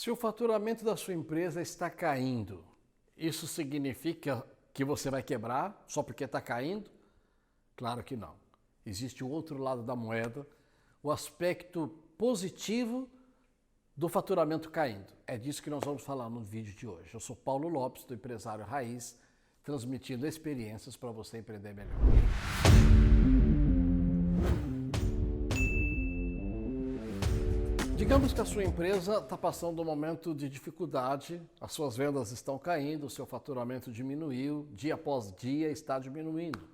Se o faturamento da sua empresa está caindo, isso significa que você vai quebrar só porque está caindo? Claro que não. Existe o outro lado da moeda, o aspecto positivo do faturamento caindo. É disso que nós vamos falar no vídeo de hoje. Eu sou Paulo Lopes, do Empresário Raiz, transmitindo experiências para você empreender melhor. Digamos que a sua empresa está passando um momento de dificuldade, as suas vendas estão caindo, o seu faturamento diminuiu, dia após dia está diminuindo.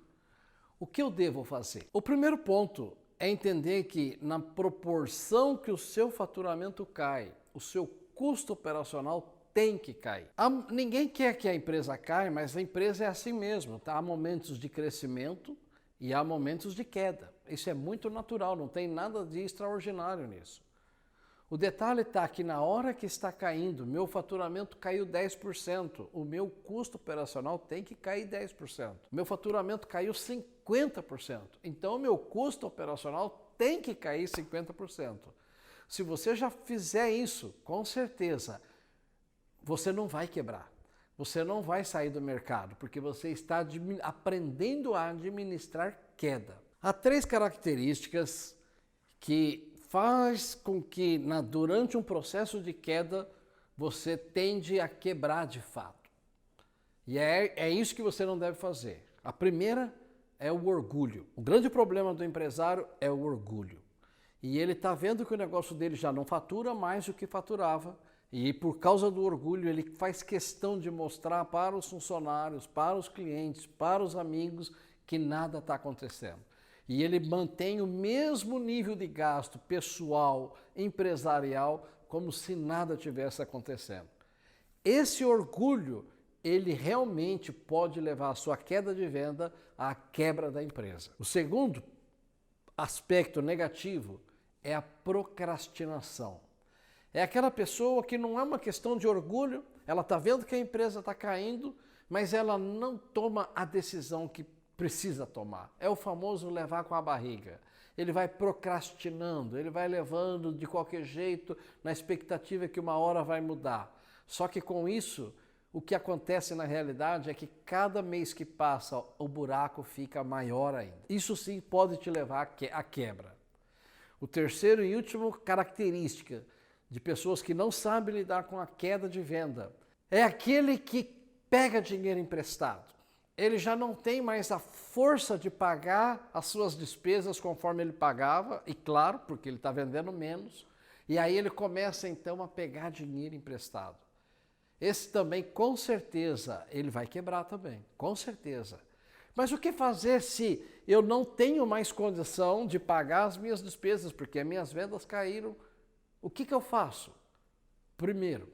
O que eu devo fazer? O primeiro ponto é entender que na proporção que o seu faturamento cai, o seu custo operacional tem que cair. Ninguém quer que a empresa caia, mas a empresa é assim mesmo. Tá? Há momentos de crescimento e há momentos de queda. Isso é muito natural, não tem nada de extraordinário nisso. O detalhe está que na hora que está caindo, meu faturamento caiu 10%, o meu custo operacional tem que cair 10%. Meu faturamento caiu 50%, então o meu custo operacional tem que cair 50%. Se você já fizer isso, com certeza, você não vai quebrar. Você não vai sair do mercado, porque você está aprendendo a administrar queda. Há 3 características que faz com que durante um processo de queda você tende a quebrar de fato. E é isso que você não deve fazer. A primeira é o orgulho. O grande problema do empresário é o orgulho. E ele está vendo que o negócio dele já não fatura mais do que faturava. E por causa do orgulho ele faz questão de mostrar para os funcionários, para os clientes, para os amigos que nada está acontecendo. E ele mantém o mesmo nível de gasto pessoal, empresarial, como se nada tivesse acontecendo. Esse orgulho, ele realmente pode levar a sua queda de venda à quebra da empresa. O segundo aspecto negativo é a procrastinação. É aquela pessoa que não é uma questão de orgulho, ela está vendo que a empresa está caindo, mas ela não toma a decisão que precisa tomar. É o famoso levar com a barriga. Ele vai procrastinando, ele vai levando de qualquer jeito na expectativa que uma hora vai mudar. Só que com isso, o que acontece na realidade é que cada mês que passa, o buraco fica maior ainda. Isso sim pode te levar à quebra. O terceiro e último característica de pessoas que não sabem lidar com a queda de venda é aquele que pega dinheiro emprestado. Ele já não tem mais a força de pagar as suas despesas conforme ele pagava, e claro, porque ele está vendendo menos, e aí ele começa então a pegar dinheiro emprestado. Esse também, com certeza, ele vai quebrar também, com certeza. Mas o que fazer se eu não tenho mais condição de pagar as minhas despesas, porque as minhas vendas caíram? O que eu faço? Primeiro,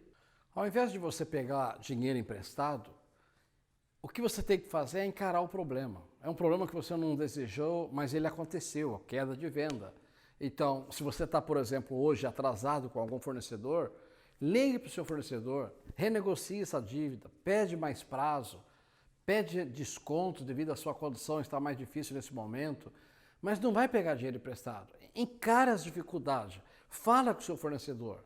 ao invés de você pegar dinheiro emprestado, o que você tem que fazer é encarar o problema. É um problema que você não desejou, mas ele aconteceu, a queda de venda. Então, se você está, por exemplo, hoje atrasado com algum fornecedor, ligue para o seu fornecedor, renegocie essa dívida, pede mais prazo, pede desconto devido à sua condição estar mais difícil nesse momento, mas não vai pegar dinheiro emprestado. Encare as dificuldades, fala com o seu fornecedor.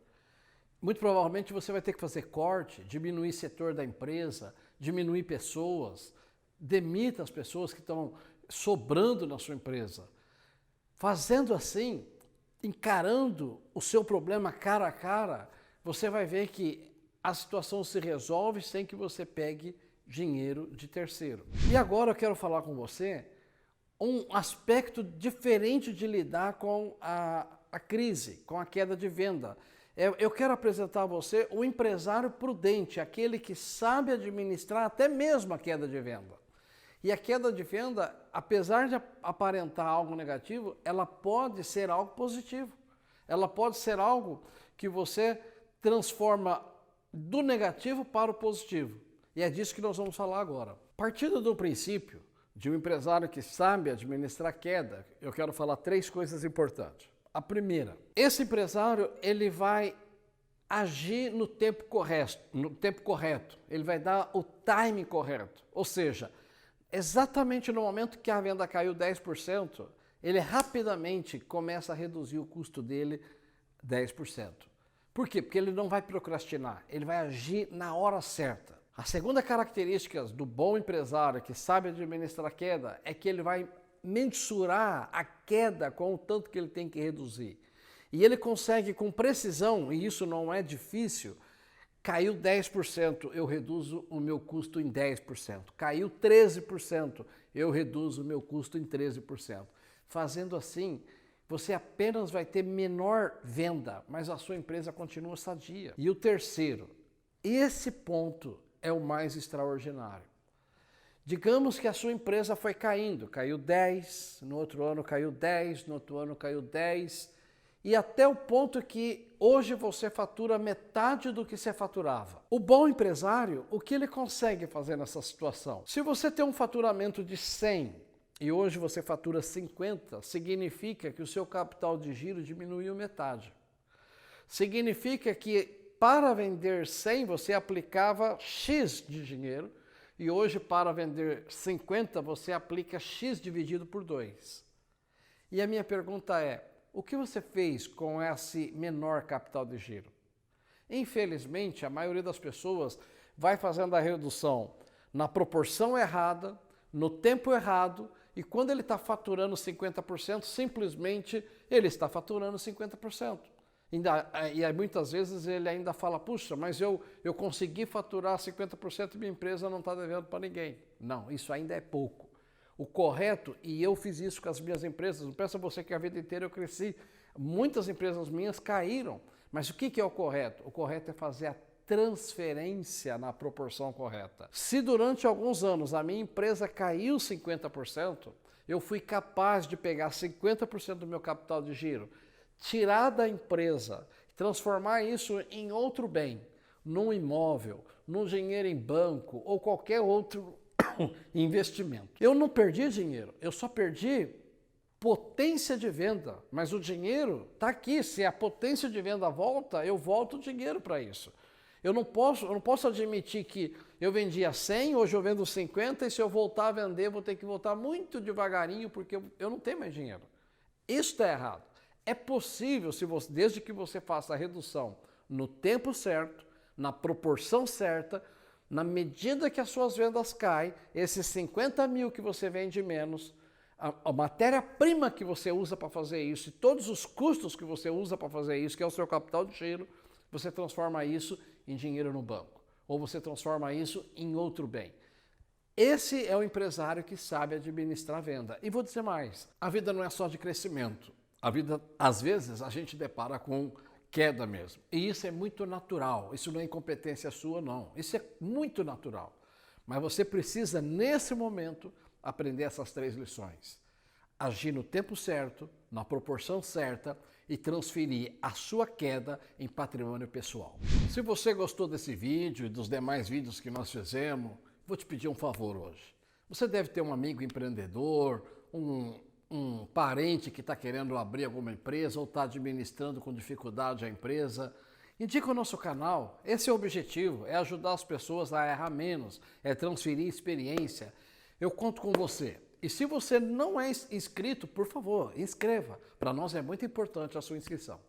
Muito provavelmente você vai ter que fazer corte, diminuir setor da empresa, diminuir pessoas, demita as pessoas que estão sobrando na sua empresa. Fazendo assim, encarando o seu problema cara a cara, você vai ver que a situação se resolve sem que você pegue dinheiro de terceiro. E agora eu quero falar com você um aspecto diferente de lidar com a crise, com a queda de venda. Eu quero apresentar a você o empresário prudente, aquele que sabe administrar até mesmo a queda de venda. E a queda de venda, apesar de aparentar algo negativo, ela pode ser algo positivo. Ela pode ser algo que você transforma do negativo para o positivo. E é disso que nós vamos falar agora. Partindo do princípio de um empresário que sabe administrar queda, eu quero falar 3 coisas importantes. A primeira, esse empresário ele vai agir no tempo correto, ele vai dar o timing correto, ou seja, exatamente no momento que a venda caiu 10%, ele rapidamente começa a reduzir o custo dele 10%. Por quê? Porque ele não vai procrastinar, ele vai agir na hora certa. A segunda característica do bom empresário que sabe administrar a queda é que ele vai mensurar a queda com o tanto que ele tem que reduzir. E ele consegue com precisão, e isso não é difícil, caiu 10%, eu reduzo o meu custo em 10%. Caiu 13%, eu reduzo o meu custo em 13%. Fazendo assim, você apenas vai ter menor venda, mas a sua empresa continua sadia. E o terceiro, esse ponto é o mais extraordinário. Digamos que a sua empresa foi caindo, caiu 10, no outro ano caiu 10, no outro ano caiu 10, e até o ponto que hoje você fatura metade do que você faturava. O bom empresário, o que ele consegue fazer nessa situação? Se você tem um faturamento de 100 e hoje você fatura 50, significa que o seu capital de giro diminuiu metade. Significa que para vender 100 você aplicava X de dinheiro e hoje para vender 50 você aplica X dividido por 2. E a minha pergunta é, o que você fez com esse menor capital de giro? Infelizmente, a maioria das pessoas vai fazendo a redução na proporção errada, no tempo errado, e quando ele está faturando 50%, simplesmente ele está faturando 50%. E aí, muitas vezes ele ainda fala, puxa, mas eu consegui faturar 50% e minha empresa não está devendo para ninguém. Não, isso ainda é pouco. O correto, e eu fiz isso com as minhas empresas, não pensa você que a vida inteira eu cresci, muitas empresas minhas caíram, mas o que é o correto? O correto é fazer a transferência na proporção correta. Se durante alguns anos a minha empresa caiu 50%, eu fui capaz de pegar 50% do meu capital de giro, tirar da empresa, transformar isso em outro bem, num imóvel, num dinheiro em banco ou qualquer outro investimento. Eu não perdi dinheiro, eu só perdi potência de venda, mas o dinheiro está aqui. Se a potência de venda volta, eu volto o dinheiro para isso. Eu não posso admitir que eu vendia 100, hoje eu vendo 50 e se eu voltar a vender, vou ter que voltar muito devagarinho porque eu não tenho mais dinheiro. Isso está errado. É possível, desde que você faça a redução no tempo certo, na proporção certa, na medida que as suas vendas caem, esses 50 mil que você vende menos, a matéria-prima que você usa para fazer isso e todos os custos que você usa para fazer isso, que é o seu capital de giro, você transforma isso em dinheiro no banco, ou você transforma isso em outro bem. Esse é o empresário que sabe administrar a venda. E vou dizer mais, a vida não é só de crescimento. A vida, às vezes, a gente depara com queda mesmo. E isso é muito natural, isso não é incompetência sua, não. Isso é muito natural. Mas você precisa, nesse momento, aprender essas 3 lições. Agir no tempo certo, na proporção certa e transferir a sua queda em patrimônio pessoal. Se você gostou desse vídeo e dos demais vídeos que nós fizemos, vou te pedir um favor hoje. Você deve ter um amigo empreendedor, um parente que está querendo abrir alguma empresa ou está administrando com dificuldade a empresa. Indica o nosso canal, esse é o objetivo, é ajudar as pessoas a errar menos, é transferir experiência. Eu conto com você. E se você não é inscrito, por favor, inscreva. Para nós é muito importante a sua inscrição.